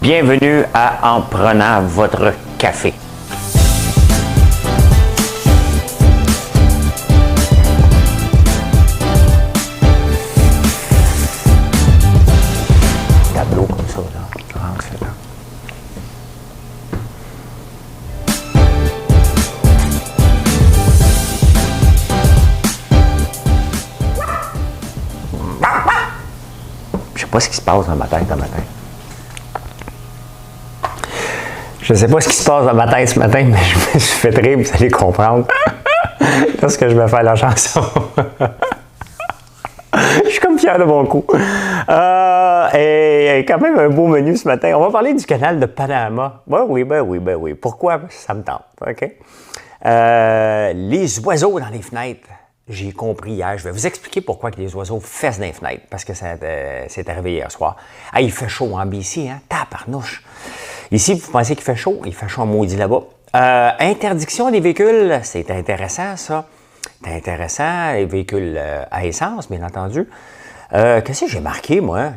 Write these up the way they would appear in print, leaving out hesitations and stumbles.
Bienvenue à En prenant votre café. Tableau comme ça, là. Excellent. Je sais pas ce qui se passe dans ma tête ce matin. Je ne sais pas ce qui se passe dans ma tête ce matin, mais je me suis fait rire, vous allez comprendre lorsque je vais faire la chanson. Je suis comme fier de mon coup. Et quand même un beau menu ce matin. On va parler du canal de Panama. Ben oui. Pourquoi? Ça me tente. OK? Les oiseaux dans les fenêtres. J'ai compris hier. Je vais vous expliquer pourquoi que les oiseaux fessent dans les fenêtres. Parce que c'est arrivé hier soir. Ah, il fait chaud en BC, hein? Tabarnouche. Ici, vous pensez qu'il fait chaud? Il fait chaud en maudit là-bas. Interdiction des véhicules. C'est intéressant, ça. C'est intéressant. Les véhicules à essence, bien entendu. Qu'est-ce que j'ai marqué, moi?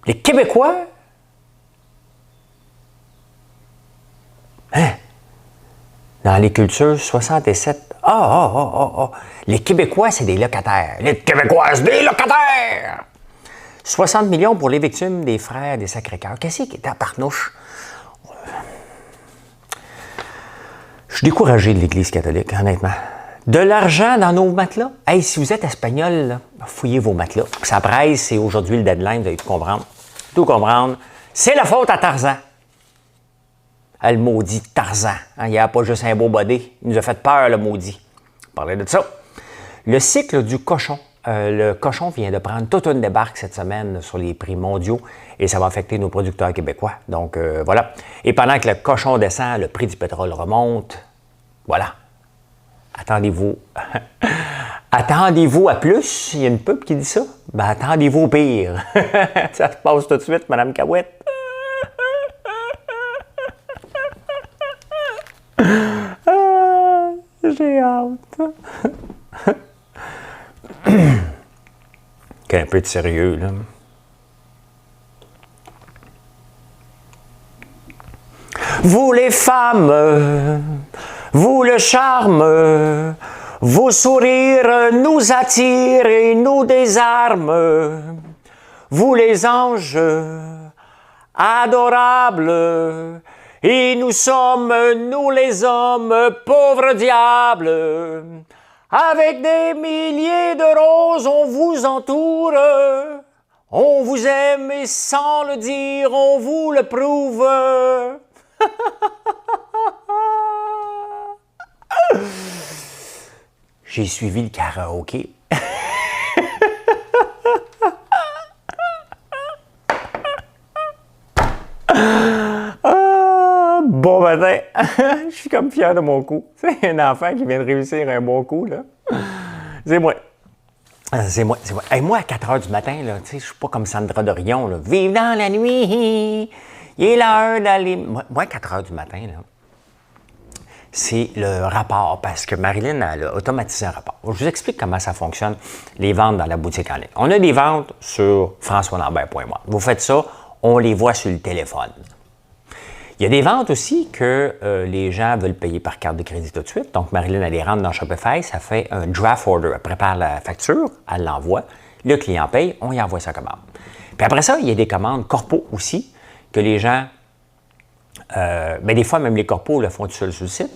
Les Québécois? Hein? Dans les cultures, 67. Les Québécois, c'est des locataires. Les Québécois, c'est des locataires! 60 millions pour les victimes des frères des Sacré-Cœur. Qu'est-ce qui est à Parnouche? Je suis découragé de l'Église catholique, honnêtement. De l'argent dans nos matelas? Hey, si vous êtes espagnol, là, fouillez vos matelas. Ça presse, c'est aujourd'hui le deadline, vous allez tout comprendre. Tout comprendre. C'est la faute à Tarzan. Le maudit Tarzan. Hein, il n'y a pas juste un beau body. Il nous a fait peur, le maudit. Parlez de ça. Le cycle du cochon. Le cochon vient de prendre toute une débarque cette semaine sur les prix mondiaux et ça va affecter nos producteurs québécois. Donc, voilà. Et pendant que le cochon descend, le prix du pétrole remonte. Voilà. Attendez-vous. Attendez-vous à plus. Il y a une pub qui dit ça. Ben, attendez-vous au pire. Ça se passe tout de suite, Mme Cahouette. J'ai hâte. Un peu de sérieux, là. Vous les femmes, vous le charme, vos sourires nous attirent et nous désarment. Vous les anges, adorables, et nous sommes, nous les hommes, pauvres diables. Avec des milliers de roses, on vous entoure. On vous aime et sans le dire, on vous le prouve. J'ai suivi le karaoké. Bon matin, je suis comme fier de mon coup. C'est un enfant qui vient de réussir un bon coup, là. C'est moi. C'est moi. Hey, moi, à 4 h du matin, là, tu sais, je suis pas comme Sandra Dorion, là. Vive dans la nuit, il est l'heure d'aller... Moi, à 4 h du matin, là, c'est le rapport, parce que Marilyn, elle a automatisé un rapport. Je vous explique comment ça fonctionne, les ventes dans la boutique en ligne. On a des ventes sur françoislambert.moi. Vous faites ça, on les voit sur le téléphone. Il y a des ventes aussi que les gens veulent payer par carte de crédit tout de suite. Donc, Marilyn, elle les rentre dans Shopify, ça fait un draft order. Elle prépare la facture, elle l'envoie, le client paye, on y envoie sa commande. Puis après ça, il y a des commandes corpo aussi, que les gens, des fois, même les corpos le font tout seul sur le site.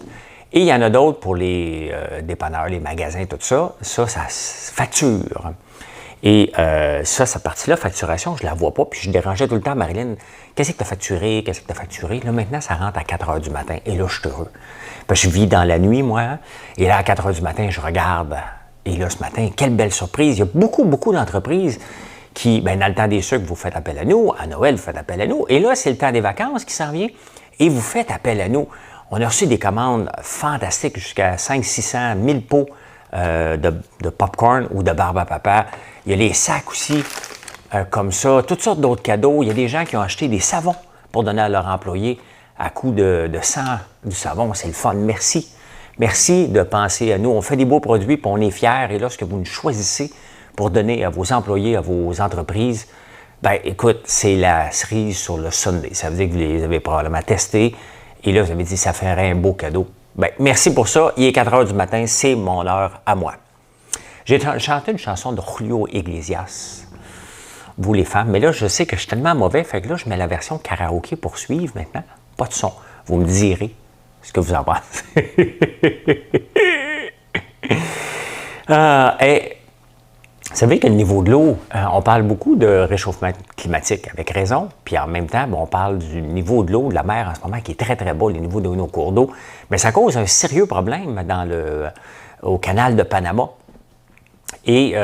Et il y en a d'autres pour les dépanneurs, les magasins, tout ça. Ça se facture. Et cette partie-là, facturation, je ne la vois pas. Puis je dérangeais tout le temps Marilyn. Qu'est-ce que tu as facturé? Qu'est-ce que tu as facturé? Là, maintenant, ça rentre à 4 h du matin. Et là, je suis heureux. Parce que je vis dans la nuit, moi. Et là, à 4 h du matin, je regarde. Et là, ce matin, quelle belle surprise. Il y a beaucoup d'entreprises qui, dans le temps des sucres, vous faites appel à nous. À Noël, vous faites appel à nous. Et là, c'est le temps des vacances qui s'en vient. Et vous faites appel à nous. On a reçu des commandes fantastiques jusqu'à 500-600 000 pots de popcorn ou de barbe à papa. Il y a les sacs aussi, comme ça, toutes sortes d'autres cadeaux. Il y a des gens qui ont acheté des savons pour donner à leurs employés à coût de 100 du savon. C'est le fun. Merci. Merci de penser à nous. On fait des beaux produits, puis on est fiers. Et lorsque vous nous choisissez pour donner à vos employés, à vos entreprises, Ben, écoute, c'est la cerise sur le sundae. Ça veut dire que vous les avez probablement testés. Et là, vous avez dit, ça ferait un beau cadeau. Ben, merci pour ça. Il est 4 heures du matin. C'est mon heure à moi. J'ai chanté une chanson de Julio Iglesias. Vous, les femmes. Mais là, je sais que je suis tellement mauvais. Fait que là, je mets la version karaoké pour suivre maintenant. Pas de son. Vous me direz ce que vous en pensez. Vous savez que le niveau de l'eau, on parle beaucoup de réchauffement climatique, avec raison, puis en même temps, on parle du niveau de l'eau de la mer en ce moment qui est très, très bas, les niveaux de nos cours d'eau. Mais ça cause un sérieux problème au canal de Panama. Et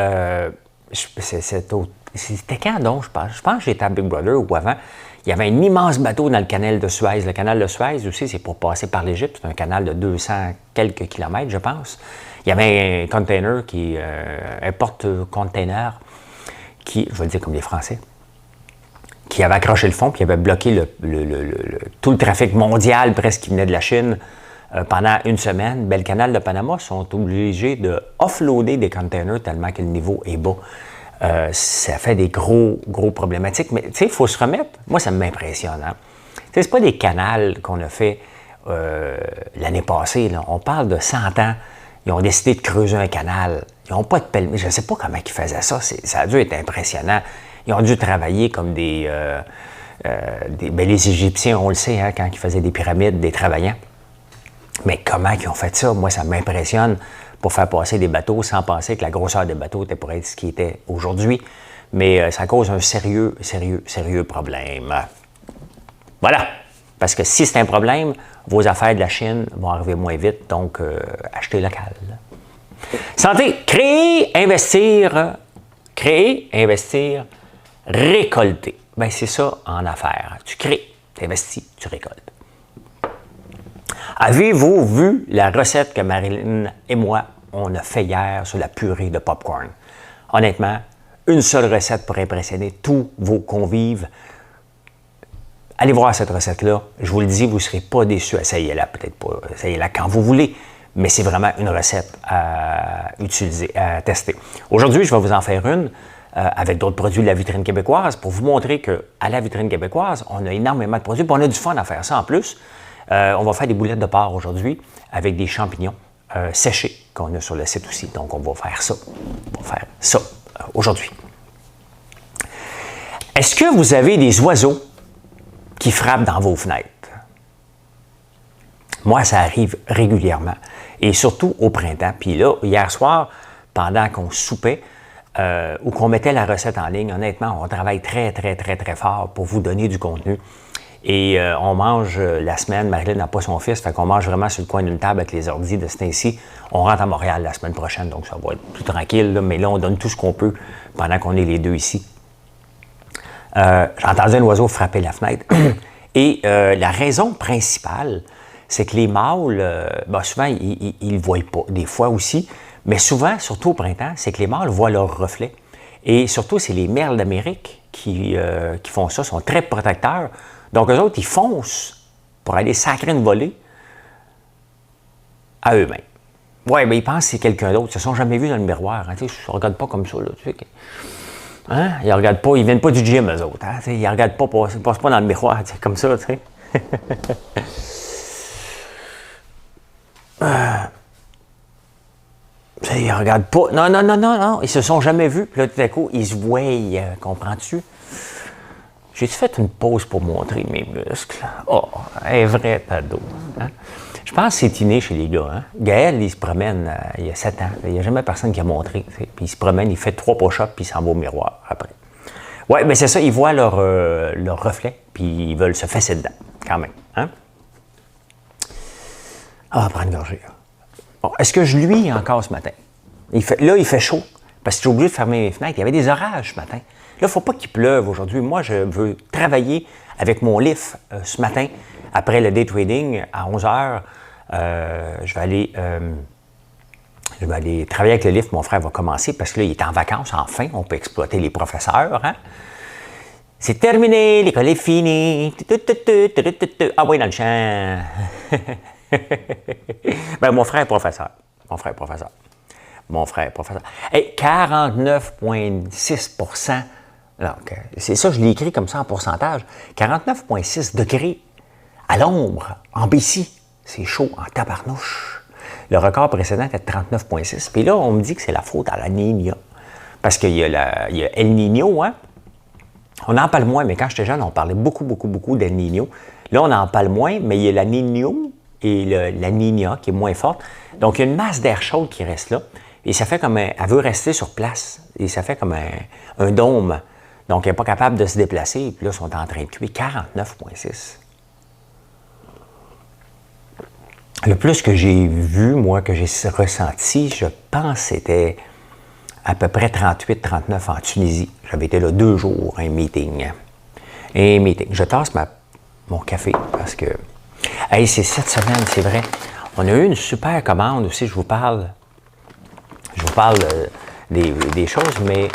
c'était quand donc, je pense? Je pense que j'étais à Big Brother ou avant. Il y avait un immense bateau dans le canal de Suez. Le canal de Suez aussi, c'est pour passer par l'Égypte. C'est un canal de 200 quelques kilomètres, je pense. Il y avait un container un porte-container qui, je vais le dire comme les Français, qui avait accroché le fond puis avait bloqué tout le trafic mondial presque qui venait de la Chine pendant une semaine. Ben, le canal de Panama sont obligés de offloader des containers tellement que le niveau est bas. Ça fait des gros problématiques. Mais tu sais, il faut se remettre. Moi, ça m'impressionne. Hein? C'est pas des canals qu'on a fait l'année passée. Là. On parle de 100 ans. Ils ont décidé de creuser un canal. Ils n'ont pas de pelle. Je ne sais pas comment ils faisaient ça. Ça a dû être impressionnant. Ils ont dû travailler comme ben, les Égyptiens, on le sait, hein, quand ils faisaient des pyramides, des travaillants. Mais comment ils ont fait ça? Moi, ça m'impressionne pour faire passer des bateaux sans penser que la grosseur des bateaux était pour être ce qui était aujourd'hui. Mais ça cause un sérieux problème. Voilà. Parce que si c'est un problème, vos affaires de la Chine vont arriver moins vite, donc achetez local. Santé, créer, investir, récolter. Bien, c'est ça en affaires. Tu crées, tu investis, tu récoltes. Avez-vous vu la recette que Marilyn et moi, on a fait hier sur la purée de popcorn? Honnêtement, une seule recette pour impressionner tous vos convives. Allez voir cette recette-là. Je vous le dis, vous ne serez pas déçus. Essayez-la, peut-être pas. Essayez-la quand vous voulez. Mais c'est vraiment une recette à utiliser, à tester. Aujourd'hui, je vais vous en faire une avec d'autres produits de la vitrine québécoise pour vous montrer qu'à la vitrine québécoise, on a énormément de produits. Puis on a du fun à faire ça en plus. On va faire des boulettes de porc aujourd'hui avec des champignons séchés qu'on a sur le site aussi. Donc, on va faire ça. Aujourd'hui. Est-ce que vous avez des oiseaux qui frappent dans vos fenêtres? Moi, ça arrive régulièrement. Et surtout au printemps. Puis là, hier soir, pendant qu'on soupait ou qu'on mettait la recette en ligne, honnêtement, on travaille très fort pour vous donner du contenu. Et on mange la semaine, Marilyn n'a pas son fils, fait qu'on mange vraiment sur le coin d'une table avec les ordis de ce temps-ci. On rentre à Montréal la semaine prochaine, donc ça va être plus tranquille, là, mais là, on donne tout ce qu'on peut pendant qu'on est les deux ici. J'entendais un oiseau frapper la fenêtre. Et la raison principale, c'est que les mâles, souvent, ils ne le voient pas. Des fois aussi, mais souvent, surtout au printemps, c'est que les mâles voient leur reflet. Et surtout, c'est les merles d'Amérique qui font ça, sont très protecteurs. Donc, eux autres, ils foncent pour aller sacrer une volée à eux-mêmes. Oui, mais ils pensent que c'est quelqu'un d'autre. Ils ne se sont jamais vus dans le miroir. Hein, ils ne regardent pas comme ça. Là, tu sais, hein? Ils ne regardent pas, ils ne viennent pas du gym, eux autres. Hein, ils ne regardent pas, ils ne passent pas dans le miroir comme ça. Tu sais. Ils ne regardent pas. Non. Ils ne se sont jamais vus. Puis là, tout à coup, ils se voient. Comprends-tu? J'ai-tu fait une pause pour montrer mes muscles? Oh, un vrai ado. Hein? Je pense que c'est inné chez les gars. Hein? Gaël, il se promène, il y a 7 ans. Il n'y a jamais personne qui a montré. Puis il se promène, il fait 3 push-ups, puis il s'en va au miroir après. Oui, mais c'est ça, ils voient leur reflet, puis ils veulent se fesser dedans, quand même. Hein? Ah, prendre une gorgée. Bon, est-ce que je luis encore ce matin? Il fait chaud, parce que j'ai oublié de fermer mes fenêtres. Il y avait des orages ce matin. Là, il ne faut pas qu'il pleuve aujourd'hui. Moi, je veux travailler avec mon LIF ce matin, après le day trading, à 11 h. Je vais aller travailler avec le LIF. Mon frère va commencer parce que là, il est en vacances. Enfin, on peut exploiter les professeurs. Hein? C'est terminé, l'école est finie. Ah oui, dans le champ. Ben, mon frère est professeur. Hey, 49,6% Donc, c'est ça, je l'ai écrit comme ça en pourcentage. 49,6 degrés à l'ombre, en BC. C'est chaud, en tabarnouche. Le record précédent était de 39,6. Puis là, on me dit que c'est la faute à la Niña. Parce qu'il y a El Niño, hein? On en parle moins, mais quand j'étais jeune, on parlait beaucoup d'El Niño. Là, on en parle moins, mais il y a la Niño et la Niña qui est moins forte. Donc, il y a une masse d'air chaud qui reste là. Et ça fait comme elle veut rester sur place. Et ça fait comme un dôme. Donc, elle n'est pas capable de se déplacer. Et puis là, ils sont en train de cuire 49,6. Le plus que j'ai vu, moi, que j'ai ressenti, je pense, c'était à peu près 38-39 en Tunisie. J'avais été là 2 jours, un meeting. Je tasse mon café parce que... Hey, c'est cette semaine, c'est vrai. On a eu une super commande aussi, je vous parle des choses, mais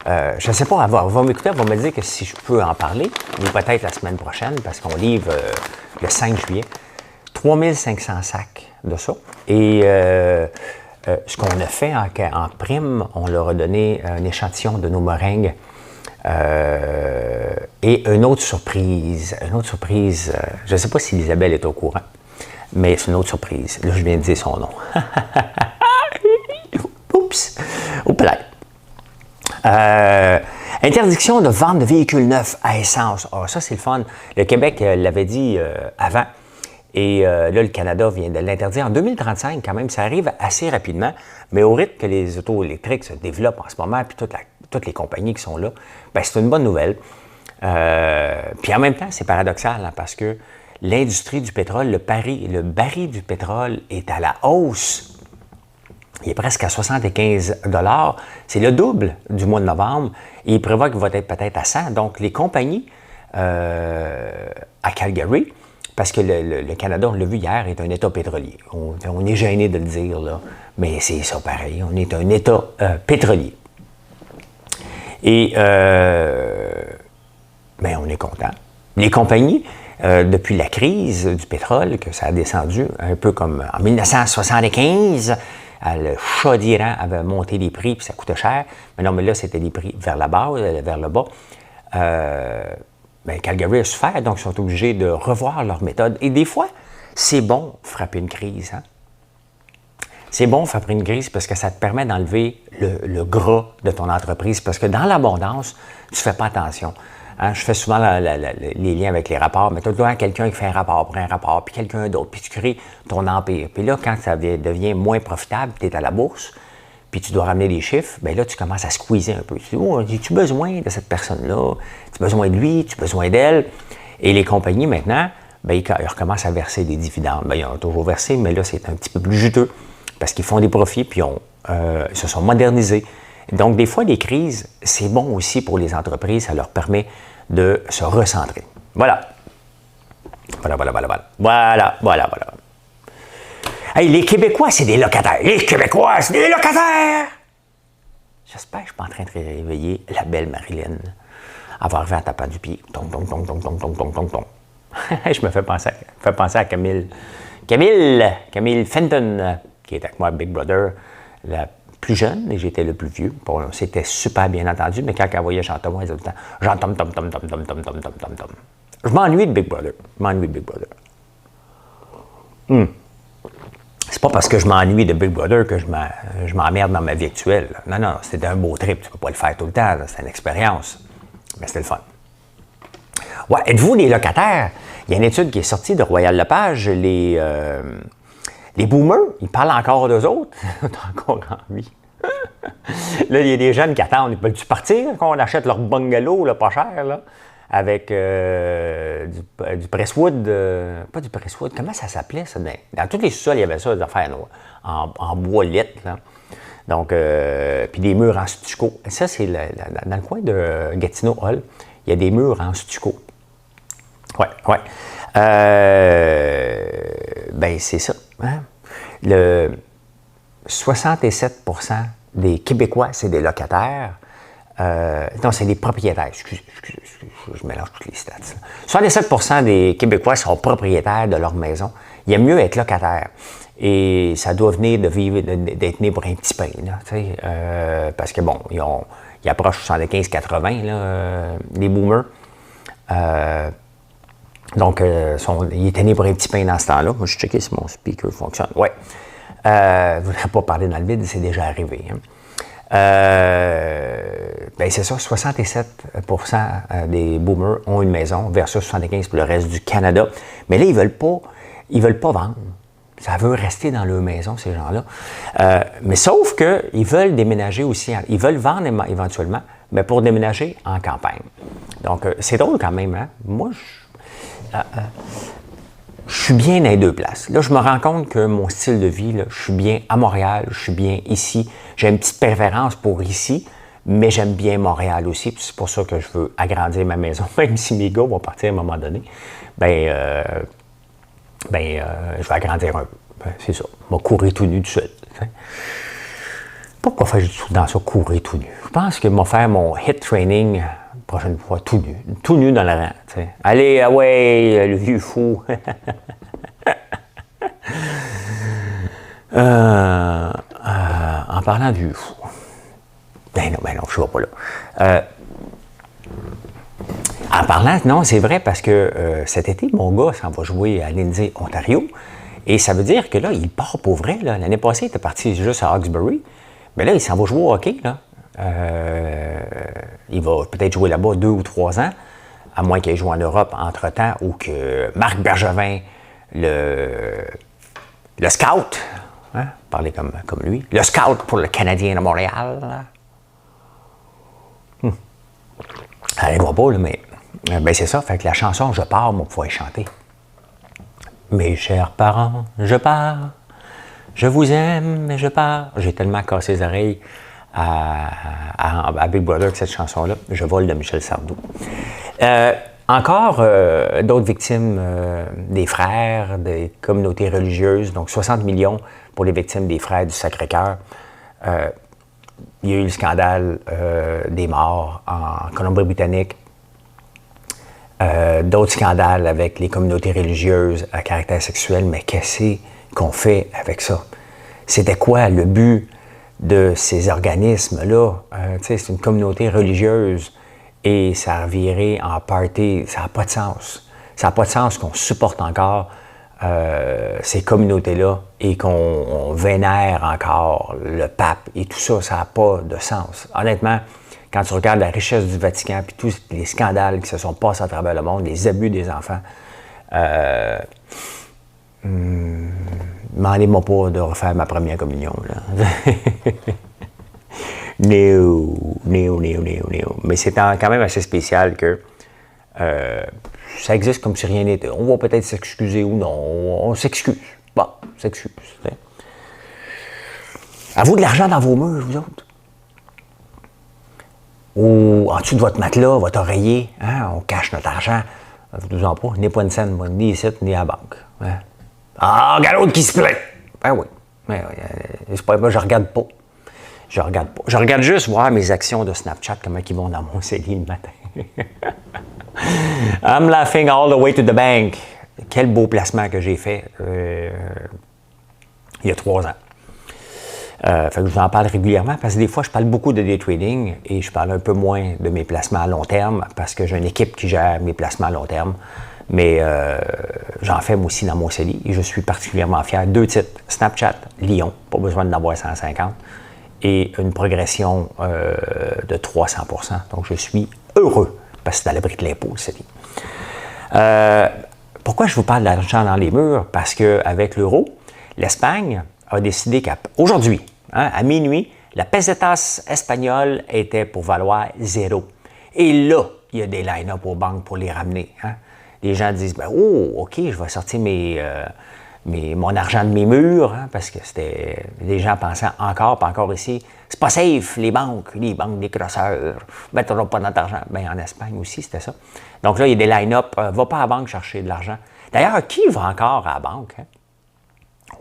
je ne sais pas, elle va m'écouter, elle va me dire que si je peux en parler, ou peut-être la semaine prochaine, parce qu'on livre le 5 juillet, 3500 sacs de ça. Et ce qu'on a fait en prime, on leur a donné un échantillon de nos meringues et une autre surprise. Je ne sais pas si Isabelle est au courant, mais c'est une autre surprise. Là, je viens de dire son nom. Oups! Oups là. Interdiction de vente de véhicules neufs à essence. Ah, ça, c'est le fun. Le Québec l'avait dit avant. Et là, le Canada vient de l'interdire en 2035, quand même. Ça arrive assez rapidement. Mais au rythme que les autos électriques se développent en ce moment, puis toutes les compagnies qui sont là, bien, c'est une bonne nouvelle. Puis en même temps, c'est paradoxal, hein, parce que l'industrie du pétrole, le baril du pétrole est à la hausse. Il est presque à 75 $. C'est le double du mois de novembre. Et il prévoit qu'il va être peut-être à 100. Donc, les compagnies à Calgary, parce que le Canada, on l'a vu hier, est un État pétrolier. On est gêné de le dire, là, mais c'est ça pareil. On est un État pétrolier. Et bien, on est content. Les compagnies, depuis la crise du pétrole, que ça a descendu, un peu comme en 1975, le chat d'Iran avait monté les prix, puis ça coûtait cher. Mais non, mais là, c'était des prix vers le bas. Bien, Calgary a souffert, donc ils sont obligés de revoir leur méthode. Et des fois, c'est bon frapper une crise. Hein? C'est bon frapper une crise parce que ça te permet d'enlever le gras de ton entreprise. Parce que dans l'abondance, tu ne fais pas attention. Hein? Je fais souvent les liens avec les rapports, mais tu as toujours quelqu'un qui fait un rapport, puis quelqu'un d'autre, puis tu crées ton empire. Puis là, quand ça devient moins profitable, tu es à la bourse, puis tu dois ramener des chiffres, bien là, tu commences à squeezer un peu. Tu dis, oh, as-tu besoin de cette personne-là? Tu as besoin de lui? Tu as besoin d'elle? Et les compagnies, maintenant, bien, ils recommencent à verser des dividendes. Bien, ils ont toujours versé, mais là, c'est un petit peu plus juteux parce qu'ils font des profits, puis ils se sont modernisés. Donc, des fois, des crises, c'est bon aussi pour les entreprises. Ça leur permet de se recentrer. Voilà. Voilà. Hey, les Québécois, c'est des locataires. Les Québécois, c'est des locataires! J'espère que je ne suis pas en train de réveiller la belle Marilyn. Avoir arrivé en tapant du pied. Tong. Je me fais penser à Camille Fenton, qui est avec moi, Big Brother, la plus jeune, et j'étais le plus vieux. Bon, c'était super bien entendu, mais quand elle voyait Jean-Thomas, elle disait tout le temps « Jean-Tom. » Je m'ennuie de Big Brother. C'est pas parce que je m'ennuie de Big Brother que je m'emmerde dans ma vie actuelle. Non, c'était un beau trip. Tu peux pas le faire tout le temps. C'est une expérience. Mais c'était le fun. Ouais, êtes-vous des locataires? Il y a une étude qui est sortie de Royal Lepage. Les boomers, ils parlent encore d'eux autres. Ils sont encore en vie. Là, il y a des jeunes qui attendent. Ils veulent-tu partir qu'on achète leur bungalow, là, pas cher, là? Avec du Presswood, pas du Presswood, comment ça s'appelait ça? Dans tous les sous-sols, il y avait ça, des affaires en bois litre, là. Donc, puis des murs en stucco. Ça, c'est dans le coin de Gatineau Hall, il y a des murs en stucco. Ouais. Ben, c'est ça. Hein? Le 67 % des Québécois, c'est des locataires. Non, c'est des propriétaires. Excusez, je mélange toutes les stats. 67 % des Québécois sont propriétaires de leur maison. Il y a mieux être locataire. Et ça doit venir d'être né pour un petit pain, là, parce que bon, ils ils approchent 75-80, les boomers. Donc, il était né pour un petit pain dans ce temps-là. Moi, je checkais si mon speaker fonctionne. Oui. Je ne voudrais pas parler dans le vide, c'est déjà arrivé. Hein. Ben c'est ça, 67% des boomers ont une maison versus 75% pour le reste du Canada. Mais là, ils veulent pas vendre. Ça veut rester dans leur maison, ces gens-là. Mais sauf qu'ils veulent déménager aussi. Ils veulent vendre éventuellement, mais pour déménager en campagne. Donc, c'est drôle quand même. Hein? Moi, je suis bien dans les deux places. Là, je me rends compte que mon style de vie, là, je suis bien à Montréal, je suis bien ici. J'ai une petite préférence pour ici, mais j'aime bien Montréal aussi. Puis c'est pour ça que je veux agrandir ma maison, même si mes gars vont partir à un moment donné. Je vais agrandir un peu. C'est ça. Je vais courir tout nu tout seul. Pourquoi faire tout dans ça, courir tout nu? Je pense que je vais faire mon hit training prochaine fois tout nu. Tout nu dans la rang. T'sais. Allez, ah ouais, le vieux fou. En parlant du vieux fou. Ben non, je ne vais pas là. En parlant, non, c'est vrai parce que cet été, mon gars s'en va jouer à Lindsay, Ontario. Et ça veut dire que là, il part pour vrai. Là. L'année passée, il était parti juste à Hawkesbury. Mais là, il s'en va jouer au hockey. Là. Il va peut-être jouer là-bas 2 ou 3 ans, à moins qu'il joue en Europe entre-temps, ou que Marc Bergevin, le scout, hein, parler comme lui, le scout pour le Canadien de Montréal. Elle ne voit pas, là, mais ben c'est ça. Fait que la chanson « Je pars », on va pouvoir y chanter. Mes chers parents, je pars. Je vous aime, mais je pars. J'ai tellement cassé les oreilles à Big Brother avec cette chanson-là. Je vole de Michel Sardou. Encore d'autres victimes des frères, des communautés religieuses. Donc 60 millions pour les victimes des frères du Sacré-Cœur. Il y a eu le scandale des morts en Colombie-Britannique. D'autres scandales avec les communautés religieuses à caractère sexuel. Mais qu'est-ce qu'on fait avec ça? C'était quoi le but de ces organismes-là? C'est une communauté religieuse et ça a viré en party. Ça n'a pas de sens. Ça n'a pas de sens qu'on supporte encore ces communautés-là et qu'on vénère encore le pape et tout ça. Ça n'a pas de sens. Honnêtement, quand tu regardes la richesse du Vatican et tous les scandales qui se sont passés à travers le monde, les abus des enfants, demandez-moi pas de refaire ma première communion. Là. No. Mais c'est quand même assez spécial que ça existe comme si rien n'était. On va peut-être s'excuser ou non. On s'excuse. Bon, on s'excuse. Avez-vous de l'argent dans vos murs, vous autres? Ou en dessous de votre matelas, votre oreiller, hein, on cache notre argent. Vous en pas, ni pas une scène, ni ici, ni à la banque. Hein. Ah, regarde l'autre qui se plaint! Ben oui. Mais, c'est pas moi, je regarde pas. Je regarde juste voir mes actions de Snapchat, comment ils vont dans mon CELI le matin. I'm laughing all the way to the bank. Quel beau placement que j'ai fait il y a 3 ans. Fait que je vous en parle régulièrement parce que des fois, je parle beaucoup de day trading et je parle un peu moins de mes placements à long terme parce que j'ai une équipe qui gère mes placements à long terme. Mais j'en fais moi aussi dans mon CELI et je suis particulièrement fier. 2 titres, Snapchat, Lyon, pas besoin d'en avoir 150, et une progression de 300%. Donc, je suis heureux parce que c'est à l'abri de l'impôt, le CELI. Pourquoi je vous parle de l'argent dans les murs? Parce qu'avec l'euro, l'Espagne a décidé qu'aujourd'hui, hein, à minuit, la pesetas espagnole était pour valoir 0. Et là, il y a des line-up aux banques pour les ramener. Hein. Les gens disent, ben, oh, OK, je vais sortir mon argent de mes murs, hein, parce que les gens pensaient encore ici, c'est pas safe, les banques, des crosseurs, ne mettront pas notre argent. Bien, en Espagne aussi, c'était ça. Donc là, il y a des line-up, va pas à la banque chercher de l'argent. D'ailleurs, qui va encore à la banque, hein,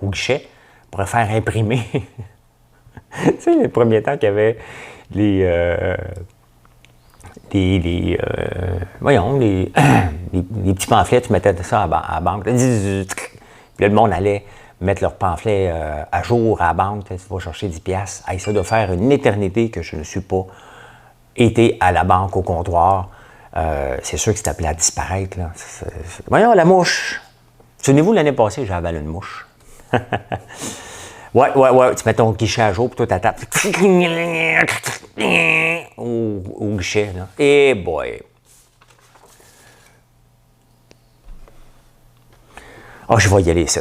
au guichet, pour faire imprimer? Tu sais, les premiers temps qu'il y avait les petits pamphlets, tu mettais ça à la banque. Puis là, le monde allait mettre leurs pamphlets à jour à la banque. Tu vas chercher 10$. Hey, ça doit faire une éternité que je ne suis pas été à la banque au comptoir. C'est sûr que c'est appelé à disparaître. Là. Voyons, la mouche. Souvenez-vous, l'année passée, j'ai avalé une mouche. Ouais. Tu mets ton guichet à jour, puis toi, tu tapes. Au guichet, là. Eh boy! Ah, je vais y aller ici.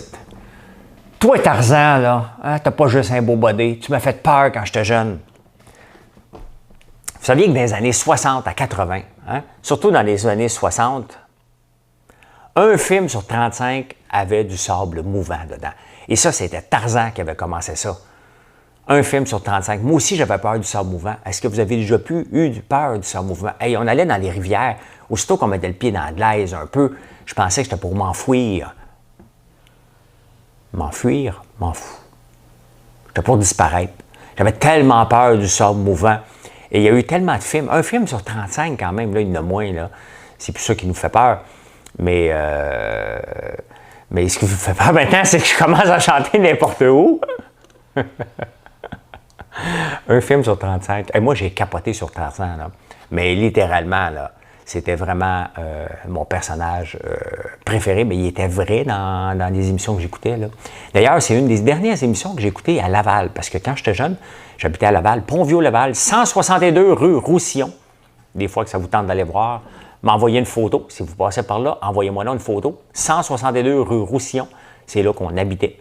Toi, Tarzan, là, hein, t'as pas juste un beau body. Tu m'as fait peur quand j'étais jeune. Vous saviez que dans les années 60 à 80, hein, surtout dans les années 60, un film sur 35 avait du sable mouvant dedans. Et ça, c'était Tarzan qui avait commencé ça. Un film sur 35. Moi aussi, j'avais peur du sable mouvant. Est-ce que vous avez déjà eu peur du sable mouvant? Hey, on allait dans les rivières. Aussitôt qu'on mettait le pied dans la glaise un peu, je pensais que c'était pour m'enfuir. M'enfuir? M'en fous. J'étais pour disparaître. J'avais tellement peur du sable mouvant. Et il y a eu tellement de films. Un film sur 35 quand même, là, il y en a moins. Là. C'est plus ça qui nous fait peur. Mais ce qui vous fait peur maintenant, c'est que je commence à chanter n'importe où. Un film sur 35. Et moi, j'ai capoté sur Tarzan. Là. Mais littéralement, là, c'était vraiment mon personnage préféré. Mais il était vrai dans les émissions que j'écoutais. D'ailleurs, c'est une des dernières émissions que j'ai écoutées à Laval. Parce que quand j'étais jeune, j'habitais à Laval, Pont-Vieux-Laval, 162 rue Roussillon. Des fois que ça vous tente d'aller voir, m'envoyer une photo. Si vous passez par là, envoyez-moi là une photo. 162 rue Roussillon, c'est là qu'on habitait.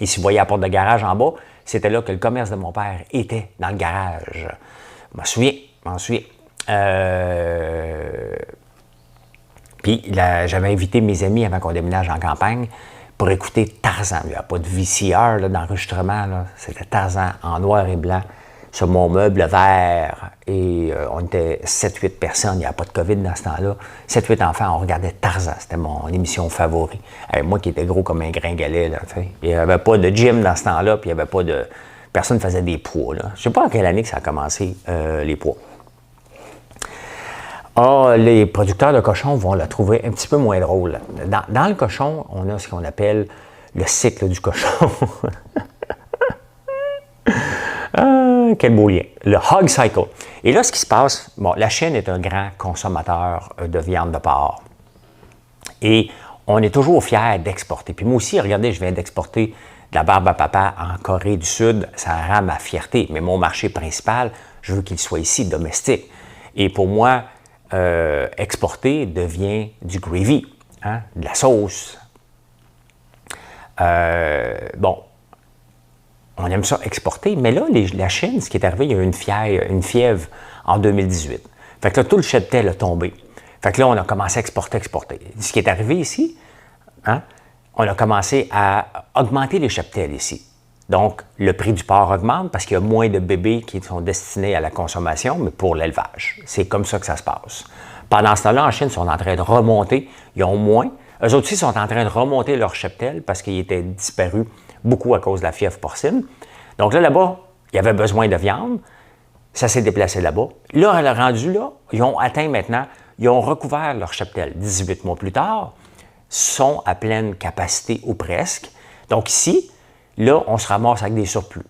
Et si vous voyez la porte de garage en bas, c'était là que le commerce de mon père était, dans le garage. Je m'en souviens. Puis j'avais invité mes amis avant qu'on déménage en campagne pour écouter Tarzan. Il n'y a pas de VCR d'enregistrement. C'était Tarzan en noir et blanc sur mon meuble vert. Et on était 7-8 personnes. Il n'y avait pas de COVID dans ce temps-là. 7-8 enfants, on regardait Tarzan. C'était mon émission favorite. Moi qui étais gros comme un gringalet. Là, il n'y avait pas de gym dans ce temps-là. Puis il n'y avait pas de... Personne ne faisait des poids. Là. Je ne sais pas en quelle année que ça a commencé, les poids. Les producteurs de cochons vont le trouver un petit peu moins drôle. Dans le cochon, on a ce qu'on appelle le cycle du cochon. Quel beau lien. Le hog cycle. Et là, ce qui se passe, la Chine est un grand consommateur de viande de porc. Et on est toujours fiers d'exporter. Puis moi aussi, regardez, je viens d'exporter de la barbe à papa en Corée du Sud. Ça rend ma fierté. Mais mon marché principal, je veux qu'il soit ici, domestique. Et pour moi, exporter devient du gravy, hein, de la sauce. On aime ça exporter, mais là, la Chine, ce qui est arrivé, il y a eu une fièvre en 2018. Fait que là, tout le cheptel a tombé. Fait que là, on a commencé à exporter. Ce qui est arrivé ici, hein, on a commencé à augmenter les cheptels ici. Donc, le prix du porc augmente parce qu'il y a moins de bébés qui sont destinés à la consommation, mais pour l'élevage. C'est comme ça que ça se passe. Pendant ce temps-là, en Chine, ils sont en train de remonter. Ils ont moins. Eux autres aussi sont en train de remonter leur cheptel parce qu'ils étaient disparus beaucoup à cause de la fièvre porcine. Donc là-bas, il y avait besoin de viande. Ça s'est déplacé là-bas. Là, le rendu là, ils ont atteint maintenant, ils ont recouvert leur cheptel. 18 mois plus tard, sont à pleine capacité ou presque. Donc ici, là, on se ramasse avec des surplus.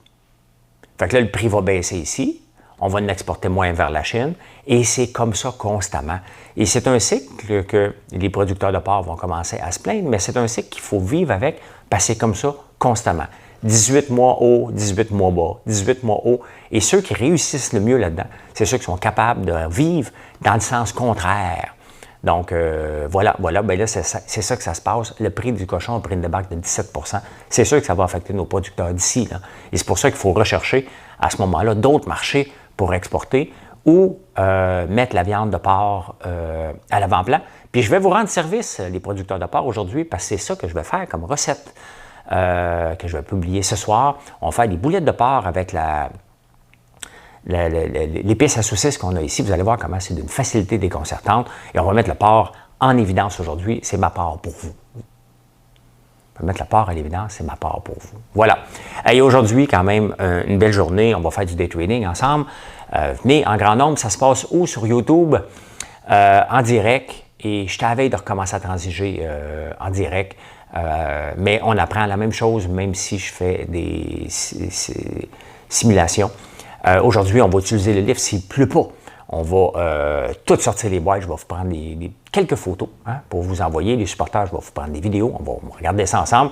Fait que là, le prix va baisser ici. On va en exporter moins vers la Chine. Et c'est comme ça constamment. Et c'est un cycle que les producteurs de porc vont commencer à se plaindre, mais c'est un cycle qu'il faut vivre avec, parce que c'est comme ça constamment. 18 mois haut, 18 mois bas, 18 mois haut. Et ceux qui réussissent le mieux là-dedans, c'est ceux qui sont capables de vivre dans le sens contraire. Donc, voilà, bien là, c'est ça que ça se passe. Le prix du cochon a pris une débarque de 17 %. C'est sûr que ça va affecter nos producteurs d'ici. Et c'est pour ça qu'il faut rechercher, à ce moment-là, d'autres marchés pour exporter ou mettre la viande de porc à l'avant-plan. Puis je vais vous rendre service, les producteurs de porc, aujourd'hui, parce que c'est ça que je vais faire comme recette que je vais publier ce soir. On va faire des boulettes de porc avec l'épice à saucisse qu'on a ici. Vous allez voir comment c'est d'une facilité déconcertante. Et on va mettre le porc en évidence aujourd'hui. C'est ma part pour vous. On va mettre le porc à l'évidence, c'est ma part pour vous. Voilà. Et aujourd'hui, quand même, une belle journée. On va faire du day trading ensemble. Venez en grand nombre. Ça se passe où? Sur YouTube, en direct. Et je t'avais de recommencer à transiger en direct. Mais on apprend la même chose, même si je fais des simulations. Aujourd'hui, on va utiliser le lift s'il ne pleut pas. On va tout sortir les boîtes. Je vais vous prendre quelques photos pour vous envoyer. Les supporters, je vais vous prendre des vidéos. On va regarder ça ensemble.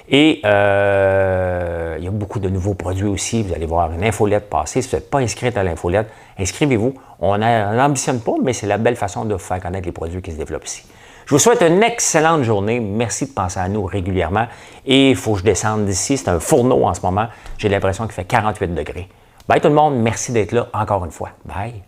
Et il y a beaucoup de nouveaux produits aussi. Vous allez voir une infolette passer. Si vous n'êtes pas inscrit à l'infolette, inscrivez-vous. On n'ambitionne pas, mais c'est la belle façon de vous faire connaître les produits qui se développent ici. Je vous souhaite une excellente journée. Merci de penser à nous régulièrement. Et il faut que je descende d'ici. C'est un fourneau en ce moment. J'ai l'impression qu'il fait 48 degrés. Bye tout le monde. Merci d'être là encore une fois. Bye.